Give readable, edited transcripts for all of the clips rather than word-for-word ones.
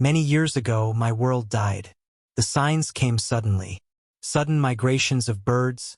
Many years ago, my world died. The signs came suddenly. Sudden migrations of birds,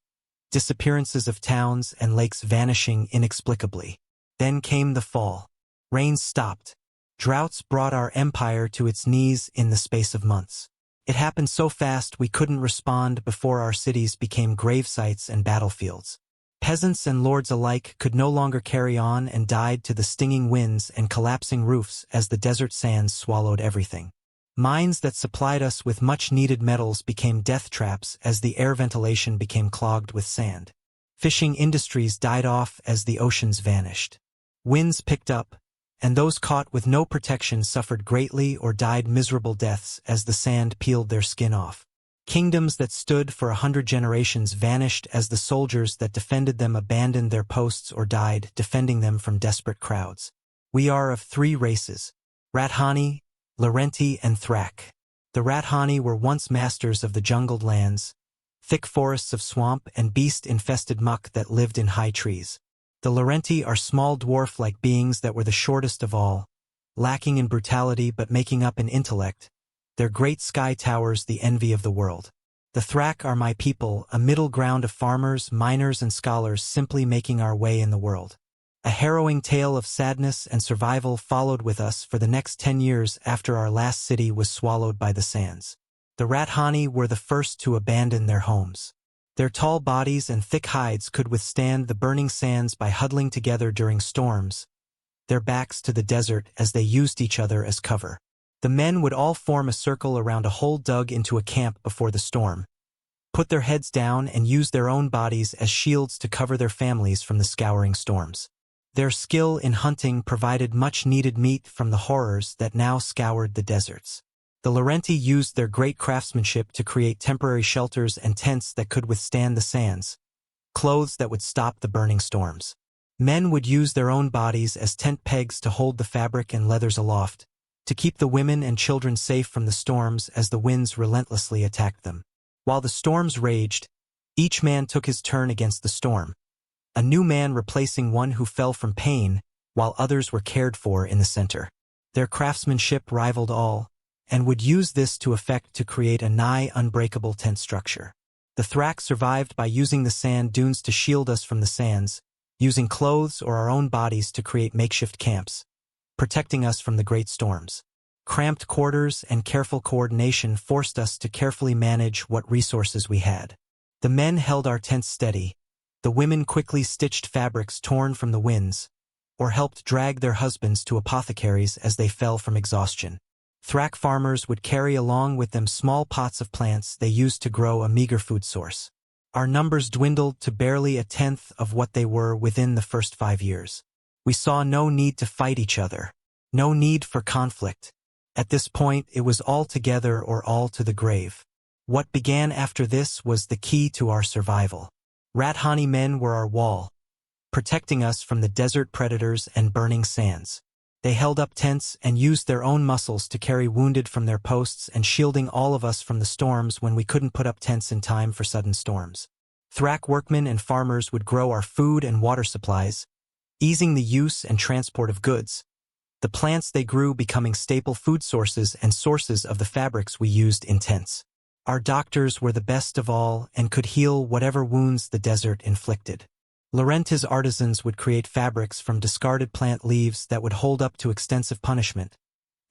disappearances of towns and lakes vanishing inexplicably. Then came the fall. Rains stopped. Droughts brought our empire to its knees in the space of months. It happened so fast we couldn't respond before our cities became grave sites and battlefields. Peasants and lords alike could no longer carry on and died to the stinging winds and collapsing roofs as the desert sands swallowed everything. Mines that supplied us with much-needed metals became death traps as the air ventilation became clogged with sand. Fishing industries died off as the oceans vanished. Winds picked up, and those caught with no protection suffered greatly or died miserable deaths as the sand peeled their skin off. Kingdoms that stood for 100 generations vanished as the soldiers that defended them abandoned their posts or died defending them from desperate crowds. We are of three races: Rathani, Laurenti, and Thrak. The Rathani were once masters of the jungled lands, thick forests of swamp and beast-infested muck that lived in high trees. The Laurenti are small dwarf-like beings that were the shortest of all, lacking in brutality but making up in intellect, their great sky towers the envy of the world. The Thrak are my people, a middle ground of farmers, miners, and scholars simply making our way in the world. A harrowing tale of sadness and survival followed with us for the next 10 years after our last city was swallowed by the sands. The Rathani were the first to abandon their homes. Their tall bodies and thick hides could withstand the burning sands by huddling together during storms, their backs to the desert as they used each other as cover. The men would all form a circle around a hole dug into a camp before the storm, put their heads down and use their own bodies as shields to cover their families from the scouring storms. Their skill in hunting provided much-needed meat from the horrors that now scoured the deserts. The Laurenti used their great craftsmanship to create temporary shelters and tents that could withstand the sands, clothes that would stop the burning storms. Men would use their own bodies as tent pegs to hold the fabric and leathers aloft, to keep the women and children safe from the storms as the winds relentlessly attacked them. While the storms raged, each man took his turn against the storm, a new man replacing one who fell from pain, while others were cared for in the center. Their craftsmanship rivaled all, and would use this to effect to create a nigh unbreakable tent structure. The Thrak survived by using the sand dunes to shield us from the sands, using clothes or our own bodies to create makeshift camps, protecting us from the great storms. Cramped quarters and careful coordination forced us to carefully manage what resources we had. The men held our tents steady. The women quickly stitched fabrics torn from the winds, or helped drag their husbands to apothecaries as they fell from exhaustion. Thrak farmers would carry along with them small pots of plants they used to grow a meager food source. Our numbers dwindled to barely a tenth of what they were within the first 5 years. We saw no need to fight each other, no need for conflict. At this point, it was all together or all to the grave. What began after this was the key to our survival. Rathani men were our wall, protecting us from the desert predators and burning sands. They held up tents and used their own muscles to carry wounded from their posts and shielding all of us from the storms when we couldn't put up tents in time for sudden storms. Thrak workmen and farmers would grow our food and water supplies, easing the use and transport of goods, the plants they grew becoming staple food sources and sources of the fabrics we used in tents. Our doctors were the best of all and could heal whatever wounds the desert inflicted. Laurenti's artisans would create fabrics from discarded plant leaves that would hold up to extensive punishment,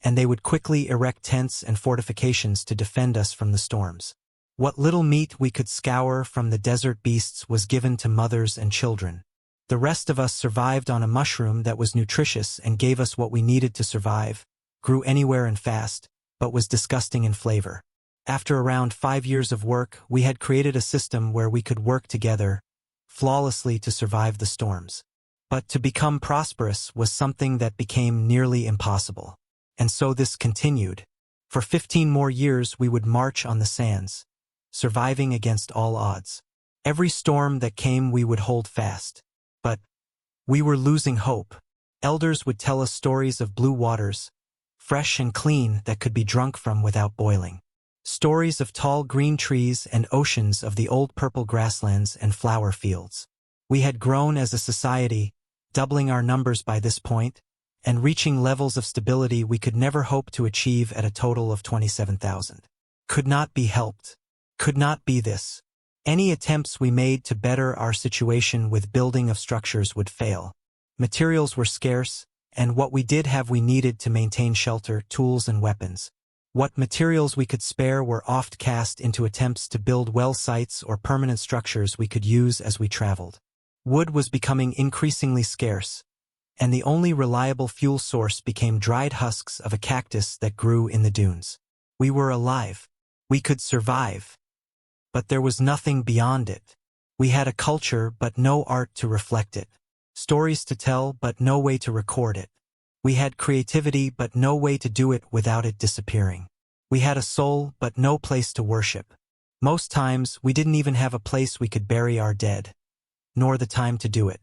and they would quickly erect tents and fortifications to defend us from the storms. What little meat we could scour from the desert beasts was given to mothers and children. The rest of us survived on a mushroom that was nutritious and gave us what we needed to survive, grew anywhere and fast, but was disgusting in flavor. After around 5 years of work, we had created a system where we could work together, flawlessly to survive the storms. But to become prosperous was something that became nearly impossible. And so this continued. For 15 more years we would march on the sands, surviving against all odds. Every storm that came we would hold fast. But we were losing hope. Elders would tell us stories of blue waters, fresh and clean that could be drunk from without boiling. Stories of tall green trees and oceans of the old purple grasslands and flower fields. We had grown as a society, doubling our numbers by this point, and reaching levels of stability we could never hope to achieve at a total of 27,000. Could not be helped. Could not be this. Any attempts we made to better our situation with building of structures would fail. Materials were scarce, and what we did have we needed to maintain shelter, tools and weapons. What materials we could spare were oft cast into attempts to build well sites or permanent structures we could use as we traveled. Wood was becoming increasingly scarce, and the only reliable fuel source became dried husks of a cactus that grew in the dunes. We were alive. We could survive. But there was nothing beyond it. We had a culture but no art to reflect it. Stories to tell but no way to record it. We had creativity but no way to do it without it disappearing. We had a soul but no place to worship. Most times we didn't even have a place we could bury our dead, nor the time to do it.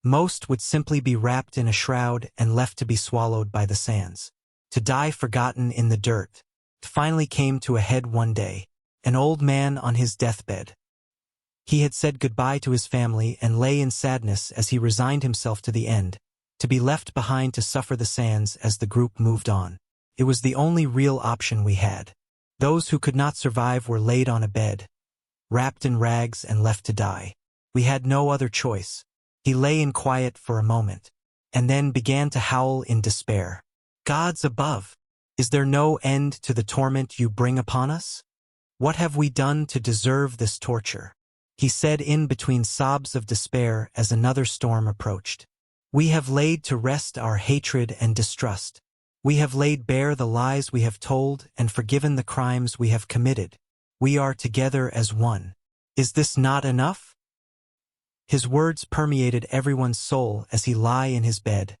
Most would simply be wrapped in a shroud and left to be swallowed by the sands, to die forgotten in the dirt. It finally came to a head one day, an old man on his deathbed. He had said goodbye to his family and lay in sadness as he resigned himself to the end, to be left behind to suffer the sands as the group moved on. It was the only real option we had. Those who could not survive were laid on a bed, wrapped in rags and left to die. We had no other choice. He lay in quiet for a moment, and then began to howl in despair. Gods above, is there no end to the torment you bring upon us? What have we done to deserve this torture? He said in between sobs of despair as another storm approached. We have laid to rest our hatred and distrust. We have laid bare the lies we have told and forgiven the crimes we have committed. We are together as one. Is this not enough? His words permeated everyone's soul as he lay in his bed,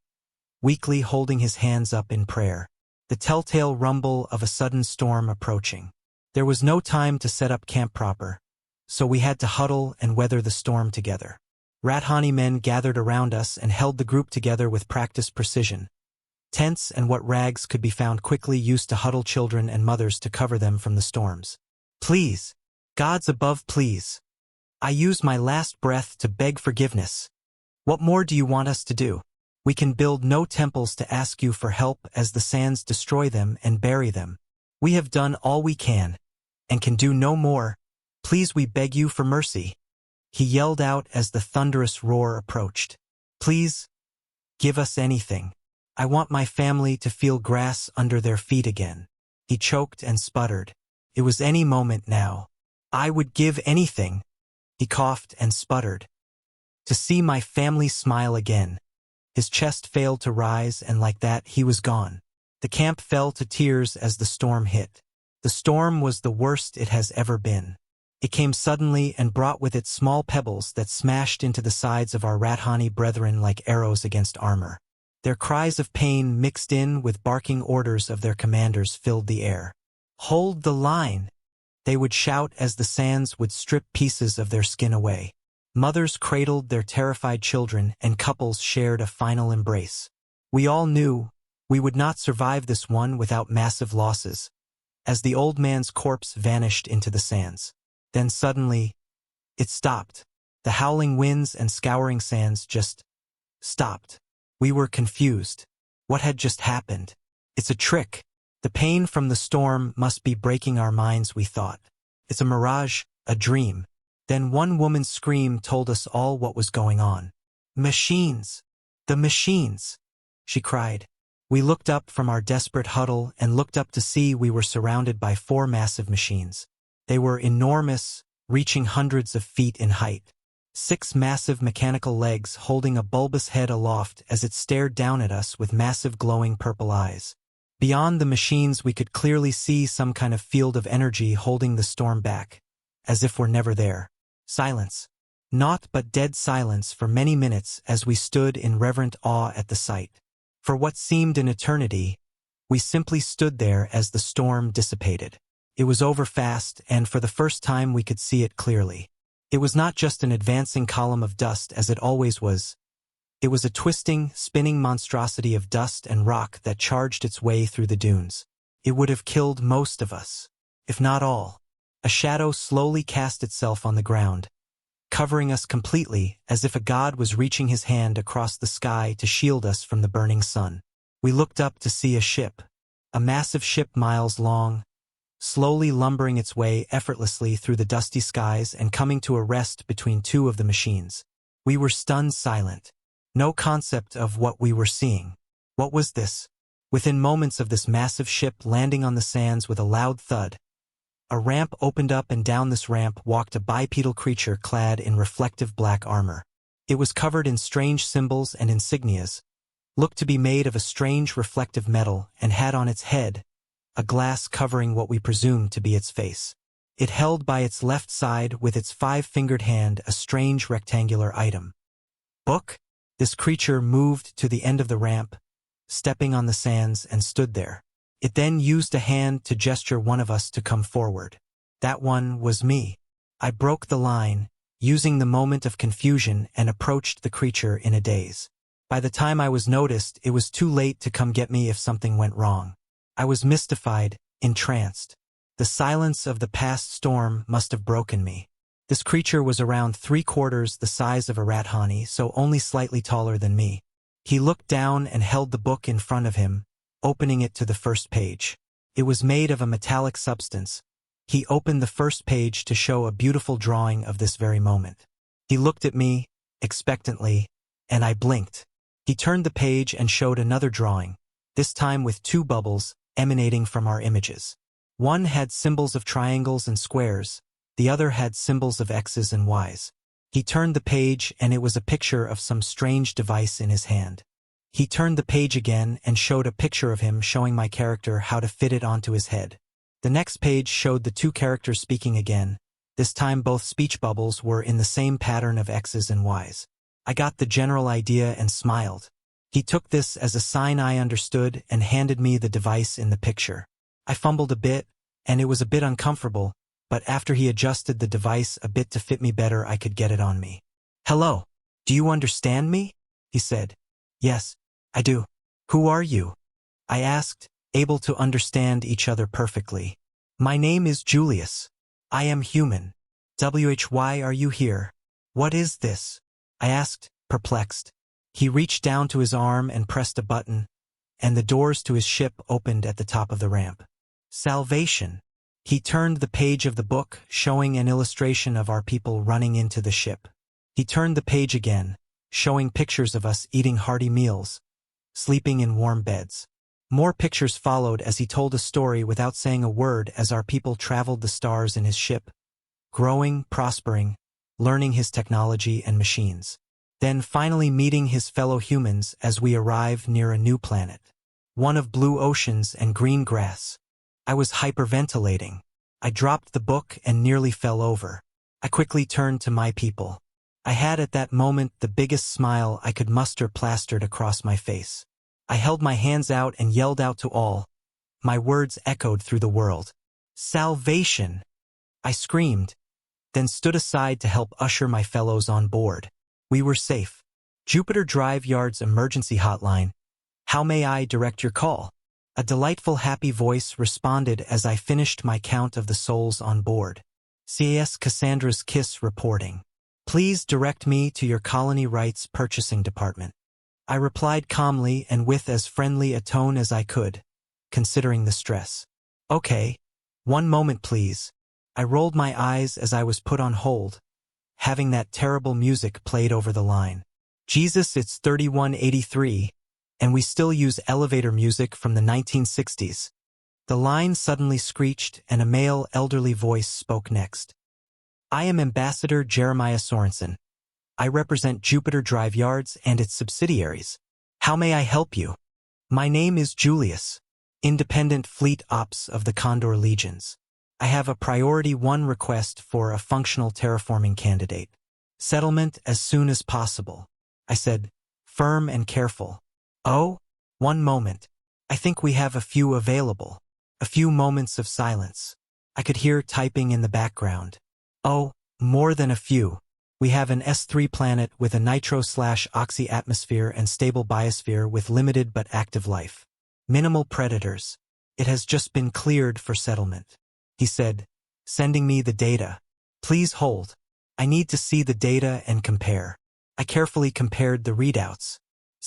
weakly holding his hands up in prayer. The telltale rumble of a sudden storm approaching. There was no time to set up camp proper, so we had to huddle and weather the storm together. Rathani men gathered around us and held the group together with practiced precision. Tents and what rags could be found quickly used to huddle children and mothers to cover them from the storms. Please, gods above, please. I use my last breath to beg forgiveness. What more do you want us to do? We can build no temples to ask you for help as the sands destroy them and bury them. We have done all we can, and can do no more. Please, we beg you for mercy. He yelled out as the thunderous roar approached. Please, give us anything. I want my family to feel grass under their feet again. He choked and sputtered. It was any moment now. I would give anything. He coughed and sputtered. To see my family smile again. His chest failed to rise, and like that he was gone. The camp fell to tears as the storm hit. The storm was the worst it has ever been. It came suddenly and brought with it small pebbles that smashed into the sides of our Rathani brethren like arrows against armor. Their cries of pain mixed in with barking orders of their commanders filled the air. Hold the line! They would shout as the sands would strip pieces of their skin away. Mothers cradled their terrified children and couples shared a final embrace. We all knew we would not survive this one without massive losses, as the old man's corpse vanished into the sands. Then suddenly, it stopped. The howling winds and scouring sands just stopped. We were confused. What had just happened? It's a trick. The pain from the storm must be breaking our minds, we thought. It's a mirage, a dream. Then one woman's scream told us all what was going on. Machines! The machines! She cried. We looked up from our desperate huddle and looked up to see we were surrounded by 4 massive machines. They were enormous, reaching hundreds of feet in height. 6 massive mechanical legs holding a bulbous head aloft as it stared down at us with massive glowing purple eyes. Beyond the machines we could clearly see some kind of field of energy holding the storm back, as if we're never there. Silence. Naught but dead silence for many minutes as we stood in reverent awe at the sight. For what seemed an eternity, we simply stood there as the storm dissipated. It was over fast, and for the first time we could see it clearly. It was not just an advancing column of dust as it always was. It was a twisting, spinning monstrosity of dust and rock that charged its way through the dunes. It would have killed most of us, if not all. A shadow slowly cast itself on the ground, covering us completely as if a god was reaching his hand across the sky to shield us from the burning sun. We looked up to see a ship. A massive ship miles long, slowly lumbering its way effortlessly through the dusty skies and coming to a rest between two of the machines. We were stunned silent. No concept of what we were seeing. What was this? Within moments of this massive ship landing on the sands with a loud thud, a ramp opened up, and down this ramp walked a bipedal creature clad in reflective black armor. It was covered in strange symbols and insignias, looked to be made of a strange reflective metal, and had on its head a glass covering what we presumed to be its face. It held by its left side with its 5-fingered hand a strange rectangular item. Book? This creature moved to the end of the ramp, stepping on the sands, and stood there. It then used a hand to gesture one of us to come forward. That one was me. I broke the line, using the moment of confusion, and approached the creature in a daze. By the time I was noticed, it was too late to come get me if something went wrong. I was mystified, entranced. The silence of the past storm must have broken me. This creature was around 3/4 the size of a rat honey, so only slightly taller than me. He looked down and held the book in front of him, opening it to the first page. It was made of a metallic substance. He opened the first page to show a beautiful drawing of this very moment. He looked at me, expectantly, and I blinked. He turned the page and showed another drawing, this time with 2 bubbles emanating from our images. One had symbols of triangles and squares, the other had symbols of X's and Y's. He turned the page and it was a picture of some strange device in his hand. He turned the page again and showed a picture of him, showing my character how to fit it onto his head. The next page showed the 2 characters speaking again. This time both speech bubbles were in the same pattern of X's and Y's. I got the general idea and smiled. He took this as a sign I understood and handed me the device in the picture. I fumbled a bit, and it was a bit uncomfortable, but after he adjusted the device a bit to fit me better, I could get it on me. "Hello. Do you understand me?" he said. "Yes, I do. Who are you?" I asked, able to understand each other perfectly. "My name is Julius. I am human. WHY are you here? What is this?" I asked, perplexed. He reached down to his arm and pressed a button, and the doors to his ship opened at the top of the ramp. Salvation. He turned the page of the book, showing an illustration of our people running into the ship. He turned the page again, showing pictures of us eating hearty meals, sleeping in warm beds. More pictures followed as he told a story without saying a word as our people traveled the stars in his ship, growing, prospering, learning his technology and machines. Then finally meeting his fellow humans as we arrive near a new planet, one of blue oceans and green grass. I was hyperventilating. I dropped the book and nearly fell over. I quickly turned to my people. I had at that moment the biggest smile I could muster plastered across my face. I held my hands out and yelled out to all. My words echoed through the world. "Salvation!" I screamed, then stood aside to help usher my fellows on board. We were safe. Jupiter Drive Yard's emergency hotline. "How may I direct your call?" A delightful happy voice responded as I finished my count of the souls on board. CAS Cassandra's Kiss reporting. "Please direct me to your colony rights purchasing department." I replied calmly and with as friendly a tone as I could, considering the stress. "Okay. One moment please." I rolled my eyes as I was put on hold, having that terrible music played over the line. Jesus, it's 3183, and we still use elevator music from the 1960s. The line suddenly screeched and a male elderly voice spoke next. "I am Ambassador Jeremiah Sorensen. I represent Jupiter Drive Yards and its subsidiaries. How may I help you?" "My name is Julius, Independent Fleet Ops of the Condor Legions. I have a Priority 1 request for a functional terraforming candidate. Settlement as soon as possible," I said, firm and careful. "Oh, one moment. I think we have a few available." A few moments of silence. I could hear typing in the background. "Oh, more than a few. We have an S3 planet with a nitro/oxy atmosphere and stable biosphere with limited but active life. Minimal predators. It has just been cleared for settlement," he said, sending me the data. "Please hold. I need to see the data and compare." I carefully compared the readouts.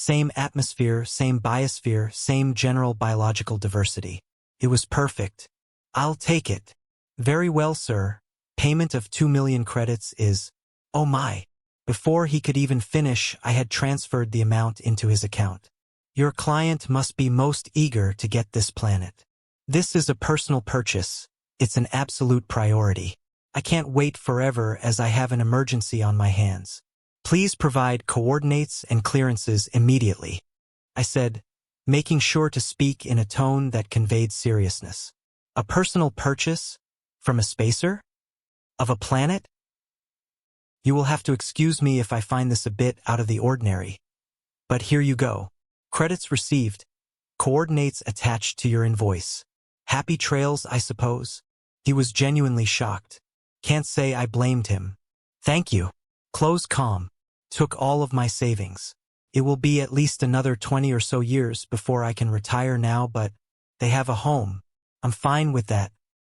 Same atmosphere, same biosphere, same general biological diversity. It was perfect. I'll take it. Very well, sir. Payment of 2 million credits is... Oh my. Before he could even finish, I had transferred the amount into his account. Your client must be most eager to get this planet. This is a personal purchase. It's an absolute priority. I can't wait forever as I have an emergency on my hands. Please provide coordinates and clearances immediately, I said, making sure to speak in a tone that conveyed seriousness. A personal purchase? From a spacer? Of a planet? You will have to excuse me if I find this a bit out of the ordinary. But here you go. Credits received. Coordinates attached to your invoice. Happy trails, I suppose? He was genuinely shocked. Can't say I blamed him. Thank you. Close calm. Took all of my savings. It will be at least another 20 or so years before I can retire now, but they have a home. I'm fine with that.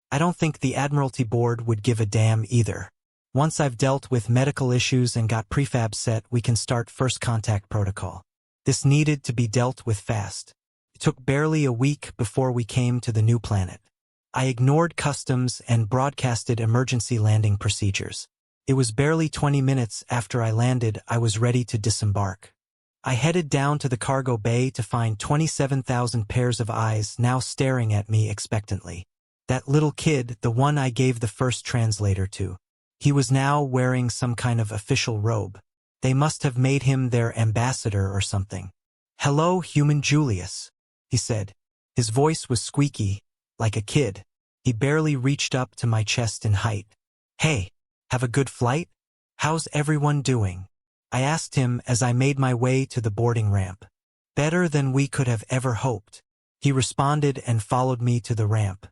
I don't think the Admiralty Board would give a damn either. Once I've dealt with medical issues and got prefab set, we can start first contact protocol. This needed to be dealt with fast. It took barely a week before we came to the new planet. I ignored customs and broadcasted emergency landing procedures. It was barely 20 minutes after I landed, I was ready to disembark. I headed down to the cargo bay to find 27,000 pairs of eyes now staring at me expectantly. That little kid, the one I gave the first translator to. He was now wearing some kind of official robe. They must have made him their ambassador or something. "Hello, human Julius," he said. His voice was squeaky, like a kid. He barely reached up to my chest in height. "Hey, have a good flight? How's everyone doing?" I asked him as I made my way to the boarding ramp. "Better than we could have ever hoped," he responded and followed me to the ramp.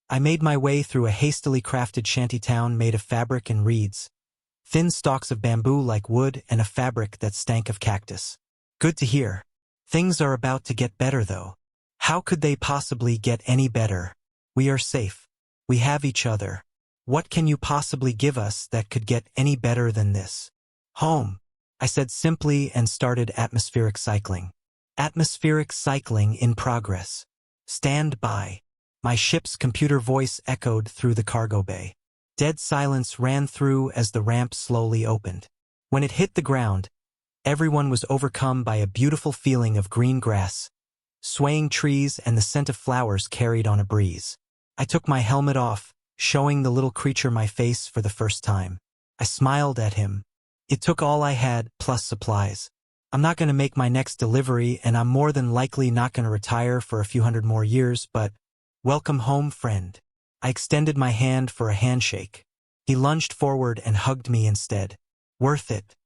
I made my way through a hastily crafted shantytown made of fabric and reeds, thin stalks of bamboo like wood, and a fabric that stank of cactus. Good to hear. Things are about to get better though. How could they possibly get any better? We are safe. We have each other. What can you possibly give us that could get any better than this? Home, I said simply and started atmospheric cycling. Atmospheric cycling in progress. Stand by. My ship's computer voice echoed through the cargo bay. Dead silence ran through as the ramp slowly opened. When it hit the ground, everyone was overcome by a beautiful feeling of green grass, swaying trees, and the scent of flowers carried on a breeze. I took my helmet off, showing the little creature my face for the first time. I smiled at him. It took all I had, plus supplies. I'm not going to make my next delivery, and I'm more than likely not going to retire for a few hundred more years, but welcome home, friend. I extended my hand for a handshake. He lunged forward and hugged me instead. Worth it.